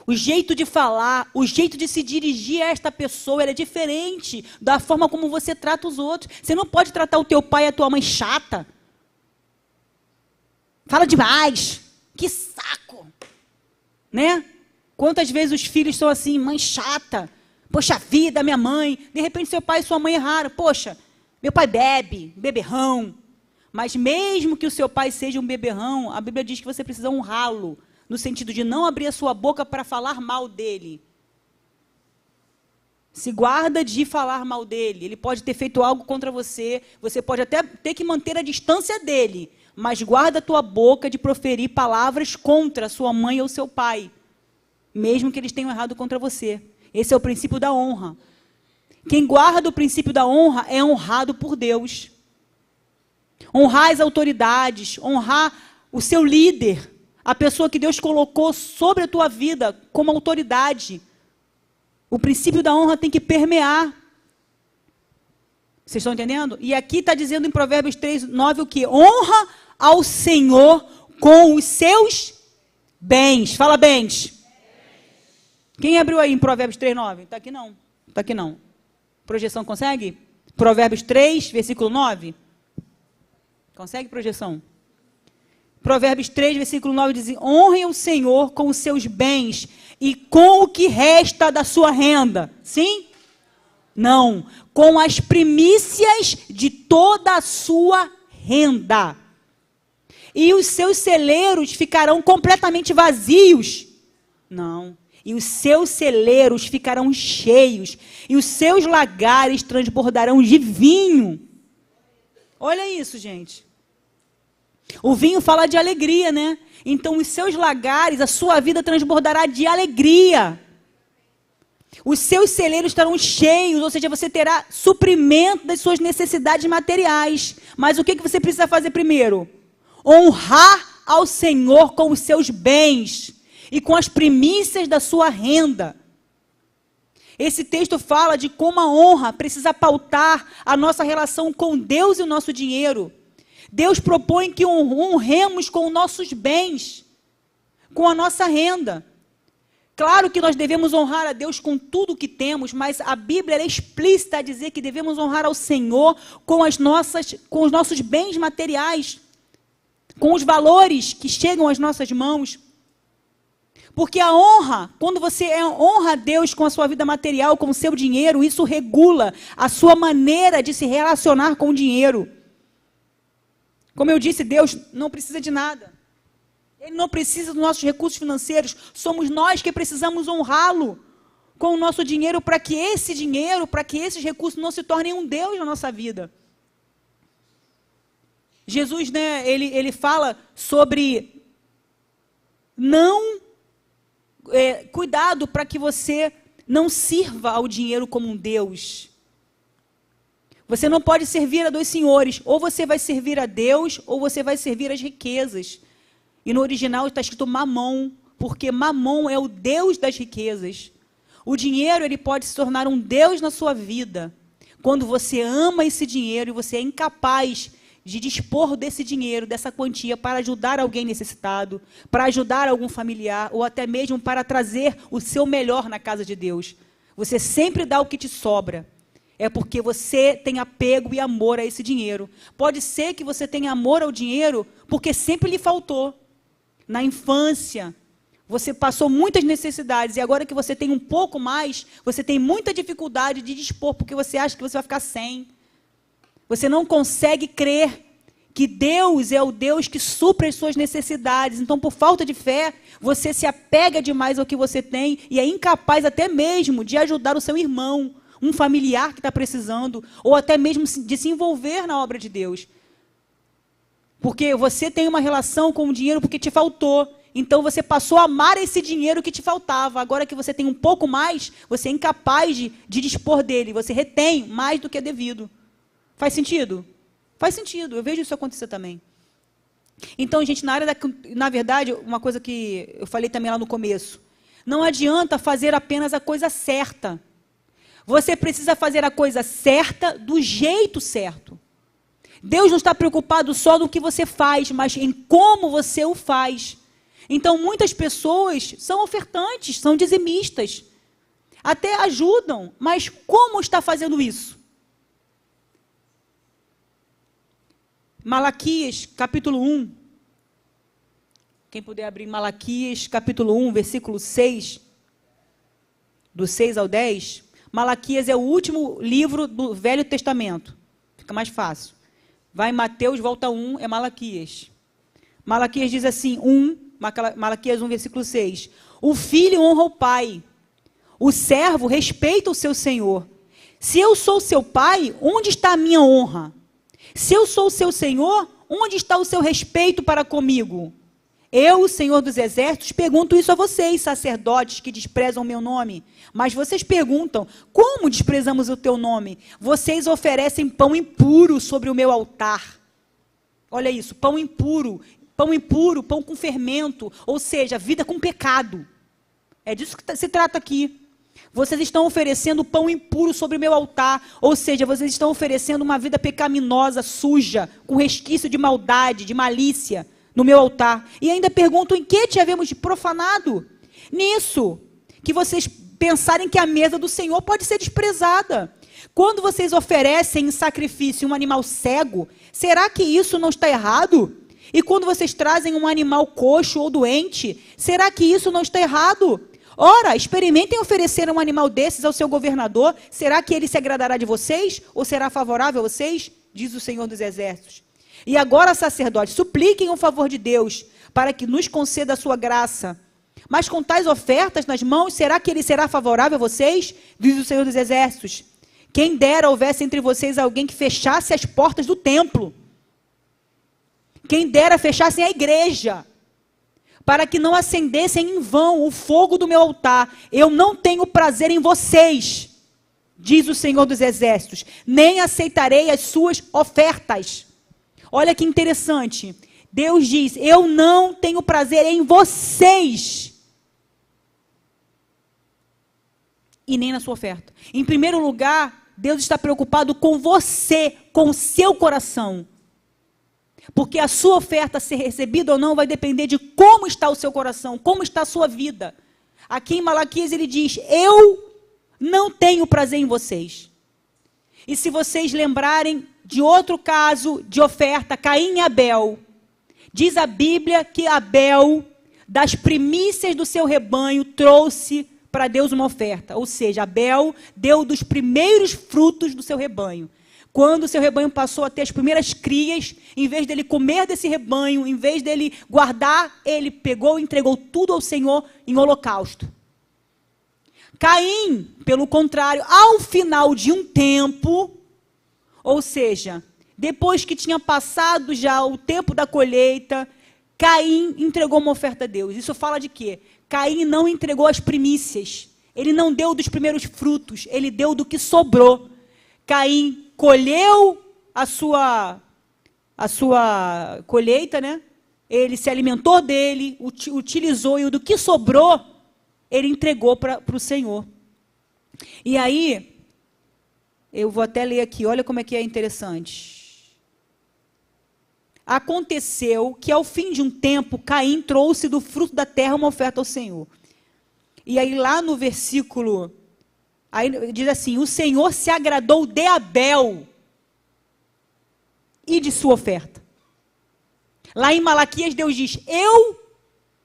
A: O jeito de falar, o jeito de se dirigir a esta pessoa, é diferente da forma como você trata os outros. Você não pode tratar o teu pai e a tua mãe chata. Fala demais. Que saco. Né? Quantas vezes os filhos são assim, mãe chata. Poxa vida, minha mãe. De repente seu pai e sua mãe erraram. Poxa, meu pai bebe, beberrão. Mas mesmo que o seu pai seja um beberrão, a Bíblia diz que você precisa honrá-lo. No sentido de não abrir a sua boca para falar mal dele. Se guarda de falar mal dele. Ele pode ter feito algo contra você. Você pode até ter que manter a distância dele. Mas guarda a tua boca de proferir palavras contra a sua mãe ou seu pai. Mesmo que eles tenham errado contra você. Esse é o princípio da honra. Quem guarda o princípio da honra é honrado por Deus. Honrar as autoridades. Honrar o seu líder. A pessoa que Deus colocou sobre a tua vida como autoridade. O princípio da honra tem que permear. Vocês estão entendendo? E aqui está dizendo em Provérbios 3, 9 o quê? Honra ao Senhor com os seus bens. Fala bens. Quem abriu aí em Provérbios 3, 9? Está aqui não. Está aqui não. Projeção consegue? Provérbios 3, versículo 9. Consegue projeção? Provérbios 3, versículo 9 diz: honrem o Senhor com os seus bens e com o que resta da sua renda. Sim? Não. Com as primícias de toda a sua renda. E os seus celeiros ficarão completamente vazios. Não. E os seus celeiros ficarão cheios. E os seus lagares transbordarão de vinho. Olha isso, gente. O vinho fala de alegria, né? Então, os seus lagares, a sua vida transbordará de alegria. Os seus celeiros estarão cheios, ou seja, você terá suprimento das suas necessidades materiais. Mas o que você precisa fazer primeiro? Honrar ao Senhor com os seus bens e com as primícias da sua renda. Esse texto fala de como a honra precisa pautar a nossa relação com Deus e o nosso dinheiro. Deus propõe que honremos com os nossos bens, com a nossa renda. Claro que nós devemos honrar a Deus com tudo o que temos, mas a Bíblia é explícita a dizer que devemos honrar ao Senhor com os nossos bens materiais, com os valores que chegam às nossas mãos. Porque a honra, quando você honra a Deus com a sua vida material, com o seu dinheiro, isso regula a sua maneira de se relacionar com o dinheiro. Como eu disse, Deus não precisa de nada. Ele não precisa dos nossos recursos financeiros. Somos nós que precisamos honrá-lo com o nosso dinheiro para que esse dinheiro, para que esses recursos não se tornem um Deus na nossa vida. Jesus, né, ele fala sobre cuidado para que você não sirva ao dinheiro como um Deus. Você não pode servir a dois senhores. Ou você vai servir a Deus, ou você vai servir as riquezas. E no original está escrito Mamon, porque Mamon é o Deus das riquezas. O dinheiro, ele pode se tornar um Deus na sua vida. Quando você ama esse dinheiro e você é incapaz de dispor desse dinheiro, dessa quantia, para ajudar alguém necessitado, para ajudar algum familiar, ou até mesmo para trazer o seu melhor na casa de Deus. Você sempre dá o que te sobra. É porque você tem apego e amor a esse dinheiro. Pode ser que você tenha amor ao dinheiro porque sempre lhe faltou. Na infância, você passou muitas necessidades e agora que você tem um pouco mais, você tem muita dificuldade de dispor porque você acha que você vai ficar sem. Você não consegue crer que Deus é o Deus que supre as suas necessidades. Então, por falta de fé, você se apega demais ao que você tem e é incapaz até mesmo de ajudar o seu irmão, um familiar que está precisando, ou até mesmo de se envolver na obra de Deus. Porque você tem uma relação com o dinheiro porque te faltou. Então, você passou a amar esse dinheiro que te faltava. Agora que você tem um pouco mais, você é incapaz de dispor dele. Você retém mais do que é devido. Faz sentido? Faz sentido, eu vejo isso acontecer também. Então, gente, na verdade, uma coisa que eu falei também lá no começo, não adianta fazer apenas a coisa certa. Você precisa fazer a coisa certa do jeito certo. Deus não está preocupado só no que você faz, mas em como você o faz. Então, muitas pessoas são ofertantes, são dizimistas, até ajudam, mas como está fazendo isso? Malaquias, capítulo 1. Quem puder abrir Malaquias, capítulo 1, versículo 6, do 6 ao 10. Malaquias é o último livro do Velho Testamento. Fica mais fácil. Vai em Mateus, volta 1, é Malaquias. Malaquias diz assim, Malaquias 1, versículo 6. O filho honra o pai. O servo respeita o seu senhor. Se eu sou seu pai, onde está a minha honra? Se eu sou o seu Senhor, onde está o seu respeito para comigo? Eu, o Senhor dos Exércitos, pergunto isso a vocês, sacerdotes que desprezam o meu nome. Mas vocês perguntam, como desprezamos o teu nome? Vocês oferecem pão impuro sobre o meu altar. Olha isso, pão impuro, pão com fermento, ou seja, vida com pecado. É disso que se trata aqui. Vocês estão oferecendo pão impuro sobre o meu altar, ou seja, vocês estão oferecendo uma vida pecaminosa, suja, com resquício de maldade, de malícia, no meu altar. E ainda perguntam, em que te havemos profanado? Nisso, que vocês pensarem que a mesa do Senhor pode ser desprezada. Quando vocês oferecem em sacrifício um animal cego, será que isso não está errado? E quando vocês trazem um animal coxo ou doente, será que isso não está errado? Ora, experimentem oferecer um animal desses ao seu governador. Será que ele se agradará de vocês? Ou será favorável a vocês? Diz o Senhor dos Exércitos. E agora, sacerdotes, supliquem o favor de Deus, para que nos conceda a sua graça. Mas com tais ofertas nas mãos, será que ele será favorável a vocês? Diz o Senhor dos Exércitos. Quem dera houvesse entre vocês alguém que fechasse as portas do templo. Quem dera fechassem a igreja, para que não acendessem em vão o fogo do meu altar. Eu não tenho prazer em vocês, diz o Senhor dos Exércitos, nem aceitarei as suas ofertas. Olha que interessante. Deus diz, eu não tenho prazer em vocês, e nem na sua oferta. Em primeiro lugar, Deus está preocupado com você, com o seu coração. Porque a sua oferta ser recebida ou não vai depender de como está o seu coração, como está a sua vida. Aqui em Malaquias ele diz, eu não tenho prazer em vocês. E se vocês lembrarem de outro caso de oferta, Caim e Abel, diz a Bíblia que Abel, das primícias do seu rebanho, trouxe para Deus uma oferta. Ou seja, Abel deu dos primeiros frutos do seu rebanho. Quando o seu rebanho passou a ter as primeiras crias, em vez dele comer desse rebanho, em vez dele guardar, ele pegou e entregou tudo ao Senhor em holocausto. Caim, pelo contrário, ao final de um tempo, ou seja, depois que tinha passado já o tempo da colheita, Caim entregou uma oferta a Deus. Isso fala de quê? Caim não entregou as primícias. Ele não deu dos primeiros frutos, ele deu do que sobrou. Caim colheu a sua colheita, né? Ele se alimentou dele, utilizou, e o do que sobrou, ele entregou para o Senhor. E aí, eu vou até ler aqui, olha como é que é interessante. Aconteceu que ao fim de um tempo, Caim trouxe do fruto da terra uma oferta ao Senhor. E aí lá no versículo, aí diz assim, o Senhor se agradou de Abel e de sua oferta. Lá em Malaquias Deus diz, eu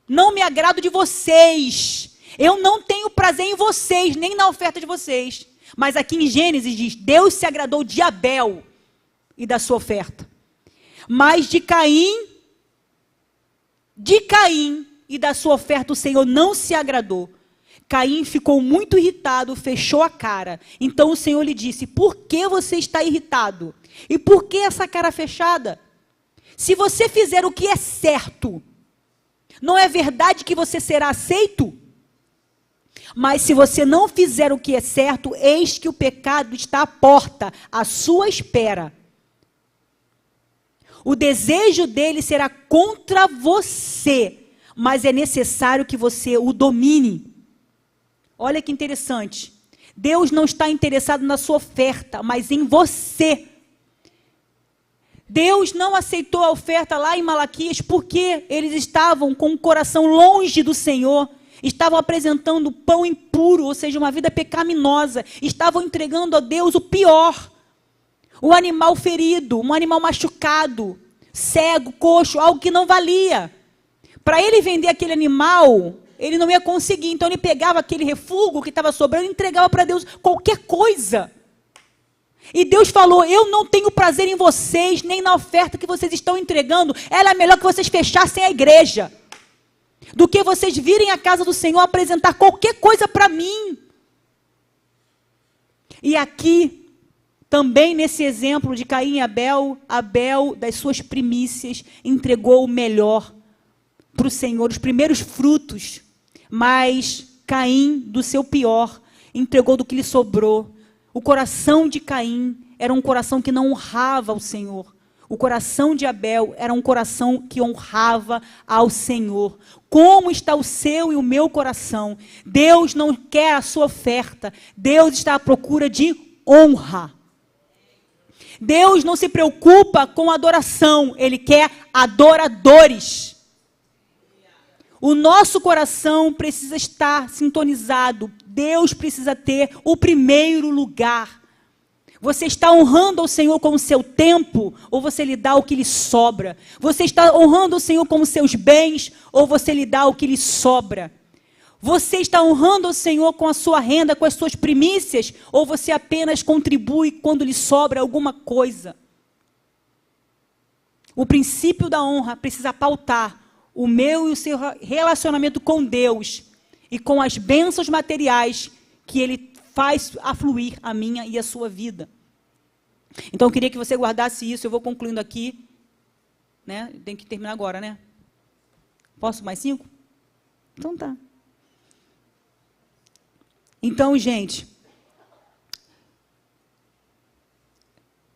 A: não me agrado de vocês, eu não tenho prazer em vocês, nem na oferta de vocês. Mas aqui em Gênesis diz, Deus se agradou de Abel. e da sua oferta. Mas de Caim e da sua oferta o Senhor não se agradou. Caim ficou muito irritado, fechou a cara. Então o Senhor lhe disse: por que você está irritado? E por que essa cara fechada? Se você fizer o que é certo, não é verdade que você será aceito? Mas se você não fizer o que é certo, eis que o pecado está à porta, à sua espera. O desejo dele será contra você, mas é necessário que você o domine. Olha que interessante. Deus não está interessado na sua oferta, mas em você. Deus não aceitou a oferta lá em Malaquias porque eles estavam com o coração longe do Senhor. Estavam apresentando pão impuro, ou seja, uma vida pecaminosa. Estavam entregando a Deus o pior. O animal ferido, um animal machucado, cego, coxo, algo que não valia. Para ele vender aquele animal, ele não ia conseguir. Então ele pegava aquele refúgio que estava sobrando e entregava para Deus qualquer coisa. E Deus falou: eu não tenho prazer em vocês, nem na oferta que vocês estão entregando. Era melhor que vocês fechassem a igreja, do que vocês virem à casa do Senhor apresentar qualquer coisa para mim. E aqui, também nesse exemplo de Caim e Abel, Abel, das suas primícias, entregou o melhor para o Senhor, os primeiros frutos. Mas Caim, do seu pior, entregou do que lhe sobrou. O coração de Caim era um coração que não honrava ao Senhor. O coração de Abel era um coração que honrava ao Senhor. Como está o seu e o meu coração? Deus não quer a sua oferta. Deus está à procura de honra. Deus não se preocupa com adoração. Ele quer adoradores. O nosso coração precisa estar sintonizado. Deus precisa ter o primeiro lugar. Você está honrando ao Senhor com o seu tempo, ou você lhe dá o que lhe sobra? Você está honrando o Senhor com os seus bens, ou você lhe dá o que lhe sobra? Você está honrando o Senhor com a sua renda, com as suas primícias, ou você apenas contribui quando lhe sobra alguma coisa? O princípio da honra precisa pautar o meu e o seu relacionamento com Deus e com as bênçãos materiais que Ele faz afluir a minha e a sua vida. Então, eu queria que você guardasse isso. Eu vou concluindo aqui. Né? Tem que terminar agora, né? Posso mais 5? Então tá. Então, gente,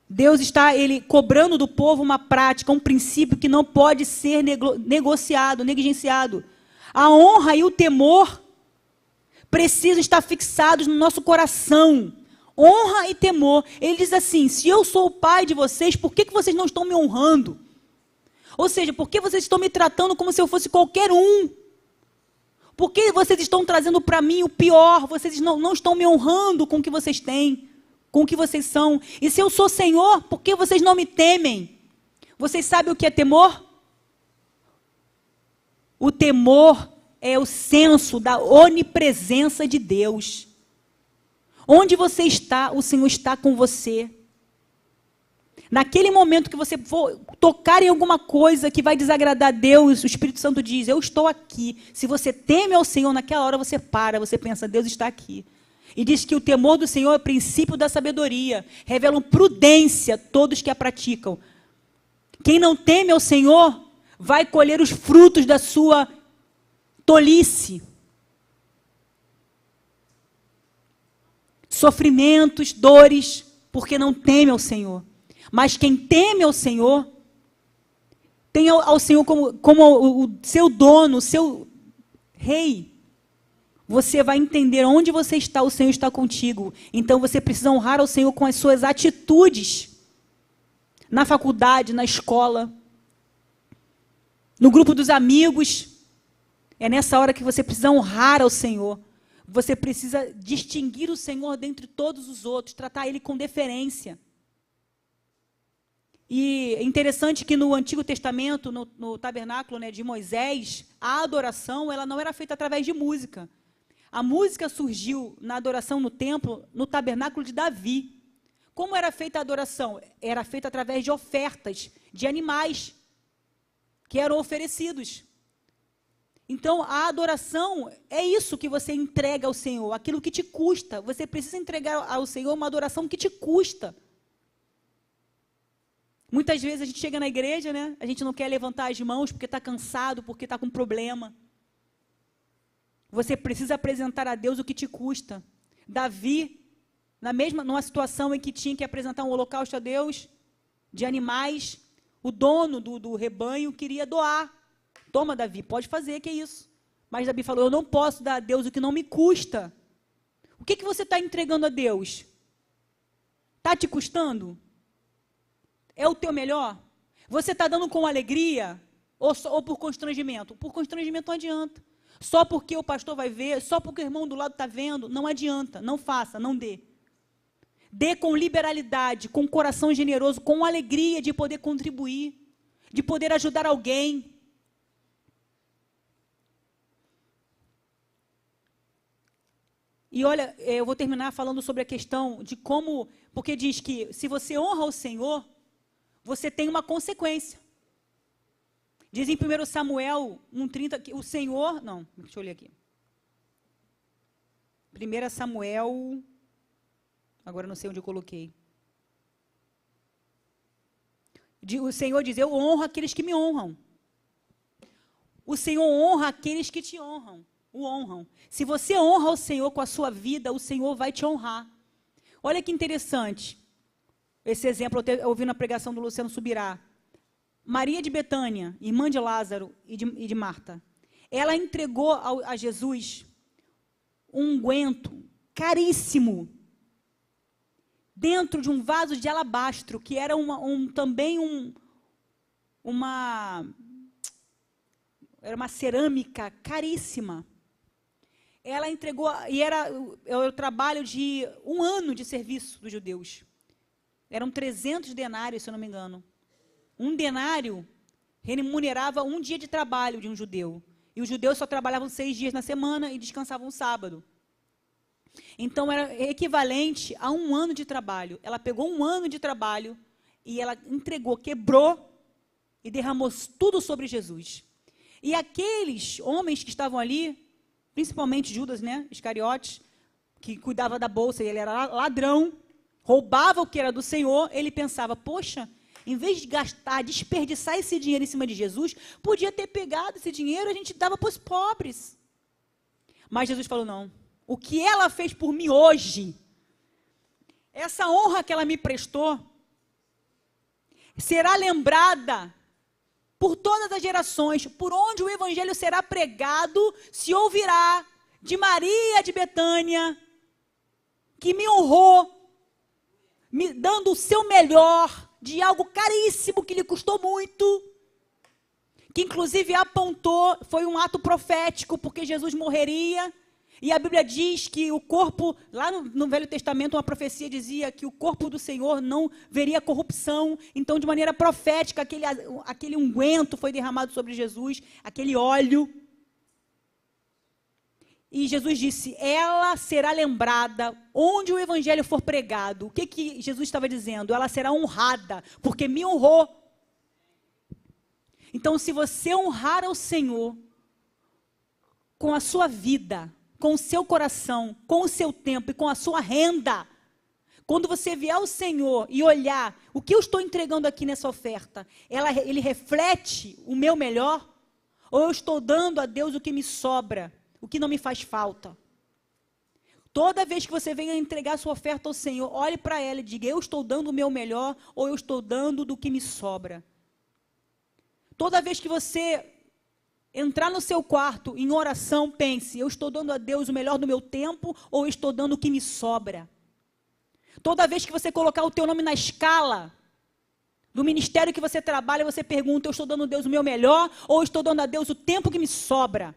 A: Deus está cobrando do povo uma prática, um princípio que não pode ser negociado, negligenciado. A honra e o temor precisam estar fixados no nosso coração. Honra e temor. Ele diz assim: se eu sou o pai de vocês, por que vocês não estão me honrando? Ou seja, por que vocês estão me tratando como se eu fosse qualquer um? Por que vocês estão trazendo para mim o pior? Vocês não estão me honrando com o que vocês têm, com o que vocês são. E se eu sou Senhor, por que vocês não me temem? Vocês sabem o que é temor? O temor é o senso da onipresença de Deus. Onde você está, o Senhor está com você. Naquele momento que você for tocar em alguma coisa que vai desagradar a Deus, o Espírito Santo diz: eu estou aqui. Se você teme ao Senhor, naquela hora você para, você pensa: Deus está aqui. E diz que o temor do Senhor é o princípio da sabedoria. Revelam prudência todos que a praticam. Quem não teme ao Senhor vai colher os frutos da sua tolice. Sofrimentos, dores, porque não teme ao Senhor. Mas quem teme ao Senhor, tem ao Senhor como o seu dono, o seu rei. Você vai entender onde você está, o Senhor está contigo. Então você precisa honrar ao Senhor com as suas atitudes. Na faculdade, na escola, no grupo dos amigos. É nessa hora que você precisa honrar ao Senhor. Você precisa distinguir o Senhor dentre todos os outros, tratar Ele com deferência. E é interessante que no Antigo Testamento, no tabernáculo, né, de Moisés, a adoração ela não era feita através de música. A música surgiu na adoração no templo, no tabernáculo de Davi. Como era feita a adoração? Era feita através de ofertas de animais que eram oferecidos. Então, a adoração é isso que você entrega ao Senhor, aquilo que te custa. Você precisa entregar ao Senhor uma adoração que te custa. Muitas vezes a gente chega na igreja, né? A gente não quer levantar as mãos porque está cansado, porque está com problema. Você precisa apresentar a Deus o que te custa. Davi, numa situação em que tinha que apresentar um holocausto a Deus, de animais, o dono do rebanho queria doar. Toma, Davi, pode fazer, que é isso. Mas Davi falou, eu não posso dar a Deus o que não me custa. O que você está entregando a Deus? Está te custando? É o teu melhor? Você está dando com alegria ou por constrangimento? Por constrangimento não adianta. Só porque o pastor vai ver, só porque o irmão do lado está vendo, não adianta, não faça, não dê. Dê com liberalidade, com coração generoso, com alegria de poder contribuir, de poder ajudar alguém. E olha, eu vou terminar falando sobre a questão de como, porque diz que se você honra o Senhor, você tem uma consequência. Diz em 1 Samuel 1,30 que o Senhor... Não, deixa eu ler aqui. 1 Samuel... Agora não sei onde eu coloquei. O Senhor diz, eu honro aqueles que me honram. O Senhor honra aqueles que te honram. O honram. Se você honra o Senhor com a sua vida, o Senhor vai te honrar. Olha que interessante. Esse exemplo eu ouvi na pregação do Luciano Subirá. Maria de Betânia, irmã de Lázaro e de Marta, ela entregou a Jesus um unguento caríssimo dentro de um vaso de alabastro, que era também uma cerâmica caríssima. Ela entregou, e era o trabalho de 1 ano de serviço dos judeus. Eram 300 denários, se eu não me engano. Um denário remunerava 1 dia de trabalho de um judeu. E os judeus só trabalhavam 6 dias na semana e descansavam no sábado. Então, era equivalente a 1 ano de trabalho. Ela pegou 1 ano de trabalho e ela entregou, quebrou e derramou tudo sobre Jesus. E aqueles homens que estavam ali, principalmente Judas, né, Iscariotes, que cuidava da bolsa, e ele era ladrão, roubava o que era do Senhor, ele pensava, poxa, em vez de gastar, desperdiçar esse dinheiro em cima de Jesus, podia ter pegado esse dinheiro e a gente dava para os pobres. Mas Jesus falou, não, o que ela fez por mim hoje, essa honra que ela me prestou, será lembrada por todas as gerações, por onde o evangelho será pregado, se ouvirá de Maria de Betânia, que me honrou, me dando o seu melhor, de algo caríssimo, que lhe custou muito, que inclusive apontou, foi um ato profético, porque Jesus morreria, e a Bíblia diz que o corpo, lá no Velho Testamento, uma profecia dizia que o corpo do Senhor não veria corrupção. Então, de maneira profética, aquele unguento foi derramado sobre Jesus, aquele óleo. E Jesus disse, ela será lembrada onde o evangelho for pregado. O que Jesus estava dizendo? Ela será honrada, porque me honrou. Então, se você honrar ao Senhor com a sua vida, com o seu coração, com o seu tempo e com a sua renda, quando você vier ao Senhor e olhar o que eu estou entregando aqui nessa oferta, ele reflete o meu melhor? Ou eu estou dando a Deus o que me sobra, o que não me faz falta? Toda vez que você venha entregar sua oferta ao Senhor, olhe para ela e diga, eu estou dando o meu melhor ou eu estou dando do que me sobra? Toda vez que você entrar no seu quarto em oração, pense, eu estou dando a Deus o melhor do meu tempo ou eu estou dando o que me sobra? Toda vez que você colocar o teu nome na escala do ministério que você trabalha, você pergunta, eu estou dando a Deus o meu melhor ou eu estou dando a Deus o tempo que me sobra?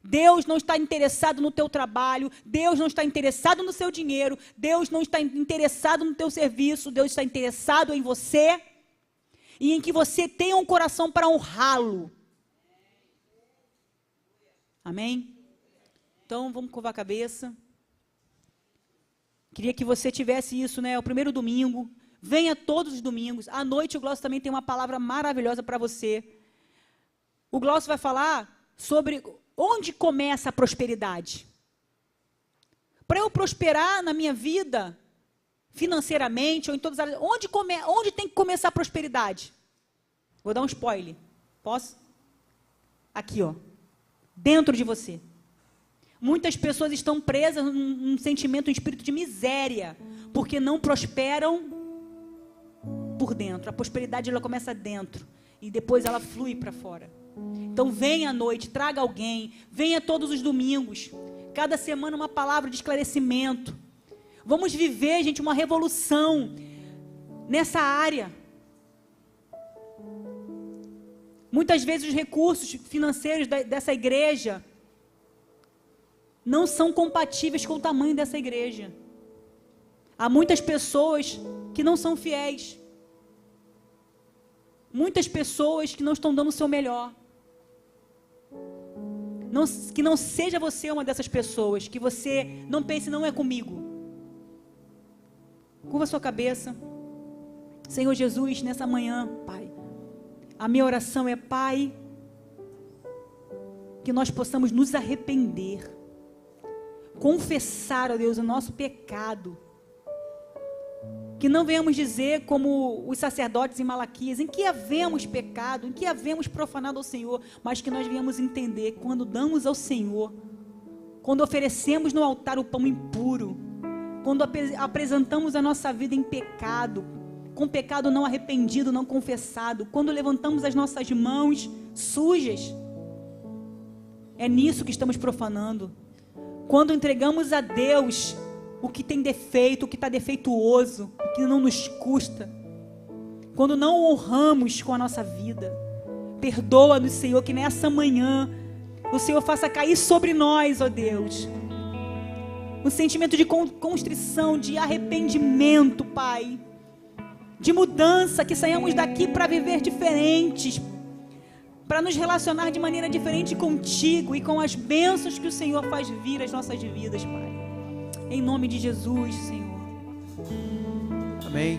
A: Deus não está interessado no teu trabalho, Deus não está interessado no seu dinheiro, Deus não está interessado no teu serviço, Deus está interessado em você e em que você tenha um coração para honrá-lo. Amém? Então, vamos curvar a cabeça. Queria que você tivesse isso, né? O primeiro domingo. Venha todos os domingos. À noite o Glaucio também tem uma palavra maravilhosa para você. O Glaucio vai falar sobre onde começa a prosperidade. Para eu prosperar na minha vida, financeiramente ou em todas as áreas, onde tem que começar a prosperidade? Vou dar um spoiler. Posso? Aqui, ó. Dentro de você. Muitas pessoas estão presas num sentimento, um espírito de miséria, porque não prosperam por dentro. A prosperidade, ela começa dentro e depois ela flui para fora. Então venha à noite, traga alguém, venha todos os domingos, cada semana uma palavra de esclarecimento. Vamos viver, gente, uma revolução nessa área. Muitas vezes os recursos financeiros dessa igreja não são compatíveis com o tamanho dessa igreja. Há muitas pessoas que não são fiéis. Muitas pessoas que não estão dando o seu melhor. Que não seja você uma dessas pessoas, que você não pense, não é comigo. Curva a sua cabeça. Senhor Jesus, nessa manhã, Pai, a minha oração é, Pai, que nós possamos nos arrepender, confessar, ó Deus, o nosso pecado, que não venhamos dizer como os sacerdotes em Malaquias, em que havemos pecado, em que havemos profanado ao Senhor, mas que nós venhamos entender, quando damos ao Senhor, quando oferecemos no altar o pão impuro, quando apresentamos a nossa vida em pecado, com pecado não arrependido, não confessado, quando levantamos as nossas mãos sujas, é nisso que estamos profanando. Quando entregamos a Deus o que tem defeito, o que está defeituoso, o que não nos custa, quando não honramos com a nossa vida, perdoa-nos, Senhor, que nessa manhã o Senhor faça cair sobre nós, ó Deus, um sentimento de constrição, de arrependimento, Pai, de mudança, que saiamos daqui para viver diferentes, para nos relacionar de maneira diferente contigo e com as bênçãos que o Senhor faz vir às nossas vidas, Pai. Em nome de Jesus, Senhor.
B: Amém.